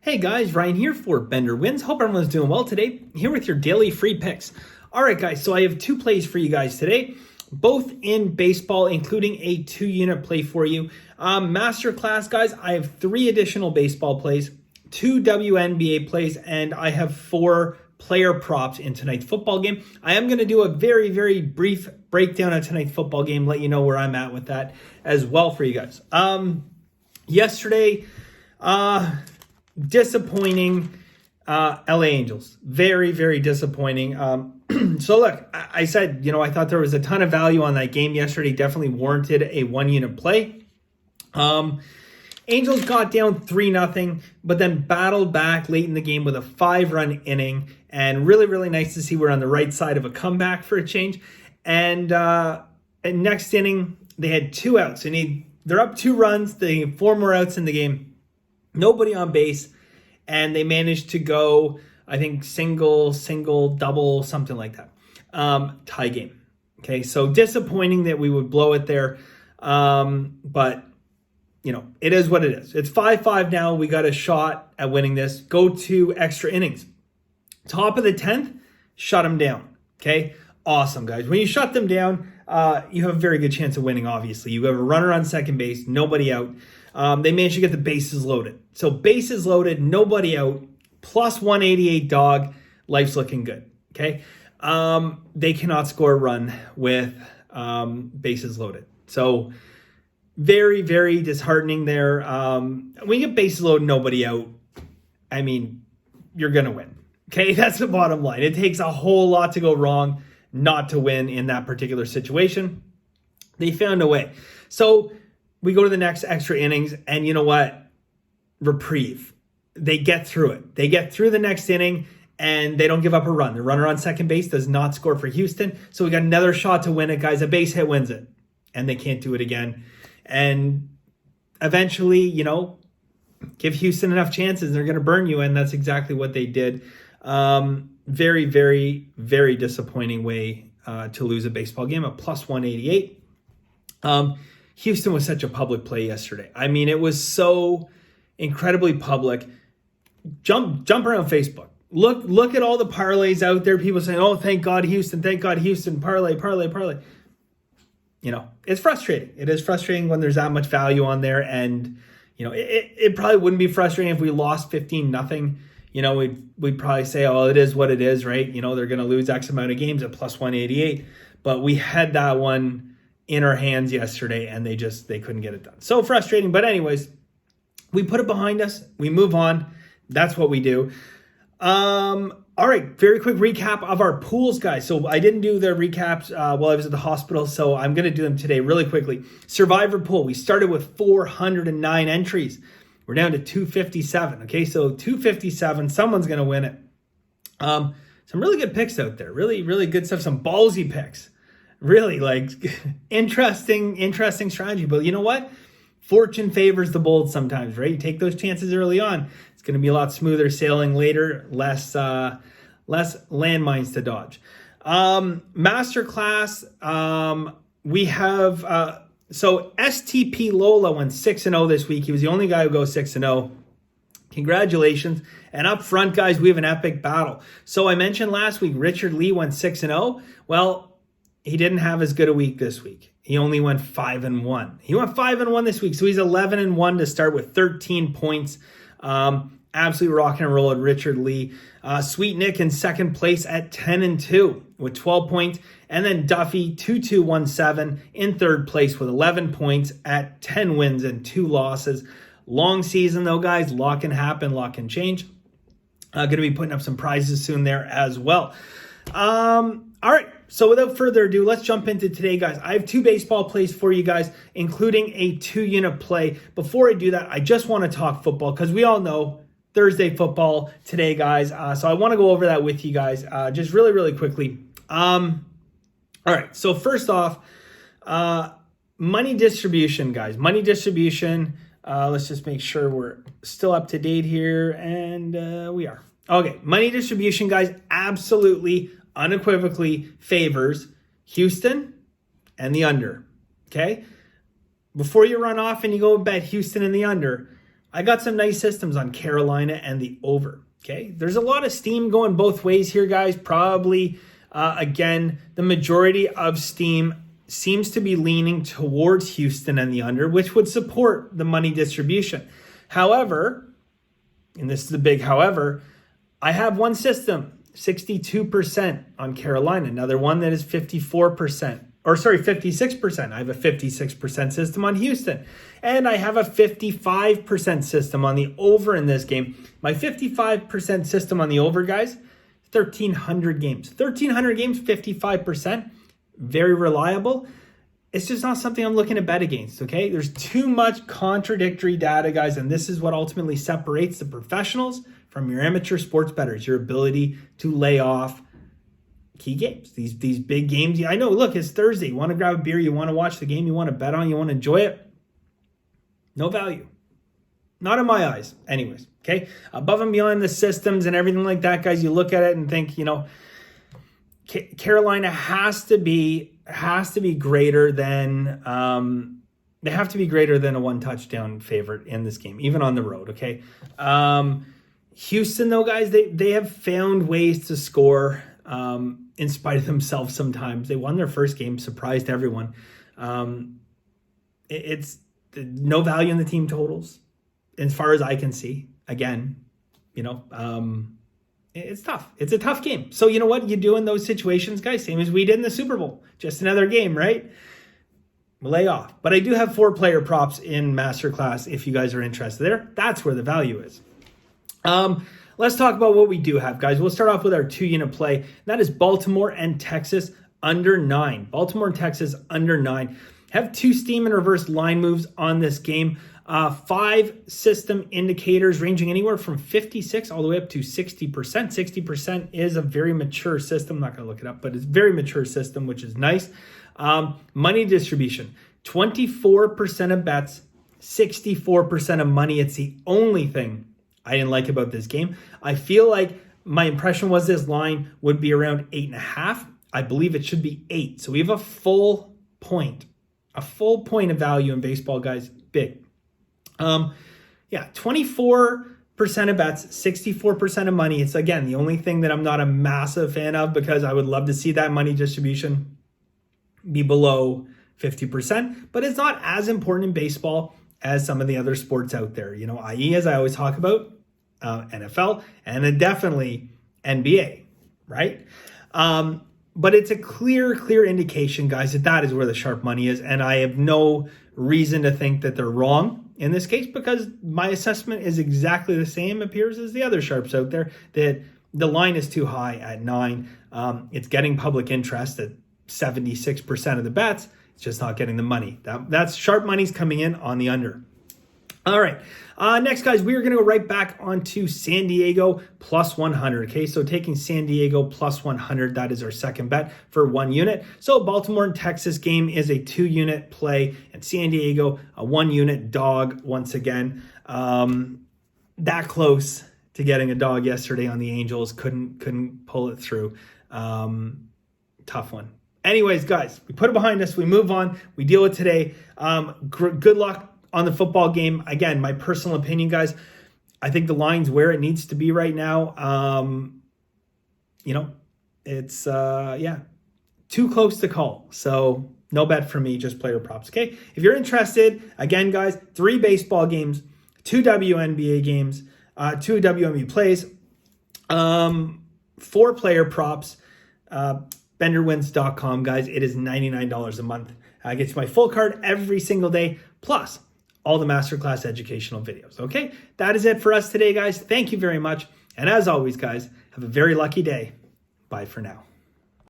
Hey guys, Ryan here for Bender Wins. Hope everyone's doing well today. Here with your daily free picks. All right, guys, so I have two plays for you guys today, both in baseball, including a 2-unit play for you. Masterclass, guys, I have 3 additional baseball plays, 2 WNBA plays, and I have 4 player props in tonight's football game. I am going to do a very, very brief breakdown of tonight's football game, let you know where I'm at with that as well for you guys. Yesterday, disappointing LA Angels. Very, very disappointing. So look, I said, I thought there was a ton of value on that game yesterday. Definitely warranted a 1-unit play. Angels got down 3-0, but then battled back late in the game with a 5-run inning. And really, really nice to see we're on the right side of a comeback for a change. And next inning, they had 2 outs. They're up 2 runs. They have 4 more outs in the game. Nobody on base. And they managed to go, I think, single, double, something like that. Tie game. Okay, so disappointing that we would blow it there. But, it is what it is. It's 5-5 now. We got a shot at winning this. Go to extra innings. Top of the 10th, shut them down. Okay, awesome, guys. When you shut them down, you have a very good chance of winning, obviously. You have a runner on second base, nobody out. They managed to get the bases loaded. So bases loaded, nobody out, plus 188 dog. Life's looking good, okay? They cannot score a run with bases loaded. So very, very disheartening there. When you get bases loaded, nobody out, you're going to win, okay? That's the bottom line. It takes a whole lot to go wrong not to win in that particular situation. They found a way. So we go to the next extra innings, and you know what? Reprieve. They get through it. They get through the next inning, and they don't give up a run. The runner on second base does not score for Houston, so we got another shot to win it, guys. A base hit wins it, and they can't do it again. And eventually, give Houston enough chances, they're going to burn you, and that's exactly what they did. Very, very, very disappointing way to lose a baseball game, a plus 188. Houston was such a public play yesterday. it was so incredibly public. Jump around Facebook. Look at all the parlays out there. People saying, "Oh, thank God Houston, parlay." It's frustrating. It is frustrating when there's that much value on there, and it probably wouldn't be frustrating if we lost 15-0. We'd probably say, "Oh, it is what it is," right? They're going to lose X amount of games at plus 188, but we had that one in our hands yesterday, and they couldn't get it done. So frustrating, but anyways, we put it behind us. We move on. That's what we do. All right, very quick recap of our pools, guys. So I didn't do the recaps while I was at the hospital, so I'm going to do them today really quickly. Survivor pool, we started with 409 entries. We're down to 257, okay? So 257, someone's going to win it. Some really good picks out there. Really, really good stuff. Some ballsy picks. Really, interesting strategy. But you know what? Fortune favors the bold sometimes, right? You take those chances early on. It's going to be a lot smoother sailing later, less landmines to dodge. Masterclass, we have... So STP Lola went 6-0 this week. He was the only guy who goes 6-0. Congratulations. And up front, guys, we have an epic battle. So I mentioned last week, Richard Lee went 6-0. Well, he didn't have as good a week this week. He only went 5-1. He went 5-1 this week. So he's 11-1 to start with 13 points. Absolutely rock and roll at Richard Lee. Sweet Nick in second place at 10-2 with 12 points. And then Duffy 2217 in third place with 11 points at 10 wins and 2 losses. Long season though, guys. Lot can happen, lot can change. Going to be putting up some prizes soon there as well. All right. So without further ado, let's jump into today, guys. I have 2 baseball plays for you guys, including a 2-unit play. Before I do that, I just want to talk football because we all know Thursday football today, guys. So I want to go over that with you guys just really, really quickly. All right. So first off, money distribution, guys. Money distribution. Let's just make sure we're still up to date here. And we are. Okay. Money distribution, guys, absolutely unequivocally favors Houston and the under. Okay. Before you run off and you go bet Houston and the under, I got some nice systems on Carolina and the over. Okay, there's a lot of steam going both ways here, guys. Probably, again, the majority of steam seems to be leaning towards Houston and the under, which would support the money distribution. However, and this is the big however, I have one system, 62% on Carolina. Another one that is 56%. I have a 56% system on Houston. And I have a 55% system on the over in this game. My 55% system on the over, guys, 1,300 games. 1,300 games, 55%. Very reliable. It's just not something I'm looking to bet against, okay? There's too much contradictory data, guys, and this is what ultimately separates the professionals from your amateur sports bettors, your ability to lay off key games, these big games. I know, look, it's Thursday. You want to grab a beer, you want to watch the game, you want to bet on, you want to enjoy it. No value. Not in my eyes. Anyways, okay? Above and beyond the systems and everything like that, guys, you look at it and think, Carolina has to be greater than they have to be greater than a 1 touchdown favorite in this game, even on the road, okay? Houston, though, guys, they have found ways to score in spite of themselves sometimes. They won their first game, surprised everyone. It's no value in the team totals as far as I can see. Again, it's tough. It's a tough game. So you know what you do in those situations, guys? Same as we did in the Super Bowl. Just another game, right? Lay off. But I do have 4-player props in Masterclass if you guys are interested there. That's where the value is. Let's talk about what we do have, guys. We'll start off with our 2-unit play. That is Baltimore and Texas under 9. Baltimore and Texas under 9. Have 2 steam and reverse line moves on this game. 5 system indicators ranging anywhere from 56 all the way up to 60%. 60% is a very mature system. I'm not going to look it up, but it's a very mature system, which is nice. Money distribution, 24% of bets, 64% of money. It's the only thing I didn't like about this game. I feel like my impression was this line would be around 8.5. I believe it should be 8. So we have a full point of value in baseball, guys. Big. 24% of bets, 64% of money. It's, again, the only thing that I'm not a massive fan of because I would love to see that money distribution be below 50%, but it's not as important in baseball as some of the other sports out there, i.e., as I always talk about, NFL and then definitely NBA, right? But it's a clear indication, guys, that is where the sharp money is, and I have no reason to think that they're wrong in this case because my assessment is exactly the same, appears, as the other sharps out there, that the line is too high at 9. It's getting public interest at 76% of the bets. It's just not getting the money. That's sharp money's coming in on the under. All right. Next, guys, we are going to go right back onto San Diego plus 100. Okay, so taking San Diego plus 100, that is our second bet for 1 unit. So Baltimore and Texas game is a 2-unit play, and San Diego a 1-unit dog once again. That close to getting a dog yesterday on the Angels, couldn't pull it through. Tough one. Anyways, guys, we put it behind us. We move on. We deal with today. Good luck on the football game. Again, my personal opinion, guys, I think the line's where it needs to be right now. It's too close to call. So no bet for me, just player props. Okay. If you're interested, again, guys, 3 baseball games, 2 WNBA games, 2 WNBA plays, 4 player props, benderwins.com, guys. It is $99 a month. I get you my full card every single day, plus all the Masterclass educational videos. Okay, that is it for us today, guys. Thank you very much. And as always, guys, have a very lucky day. Bye for now.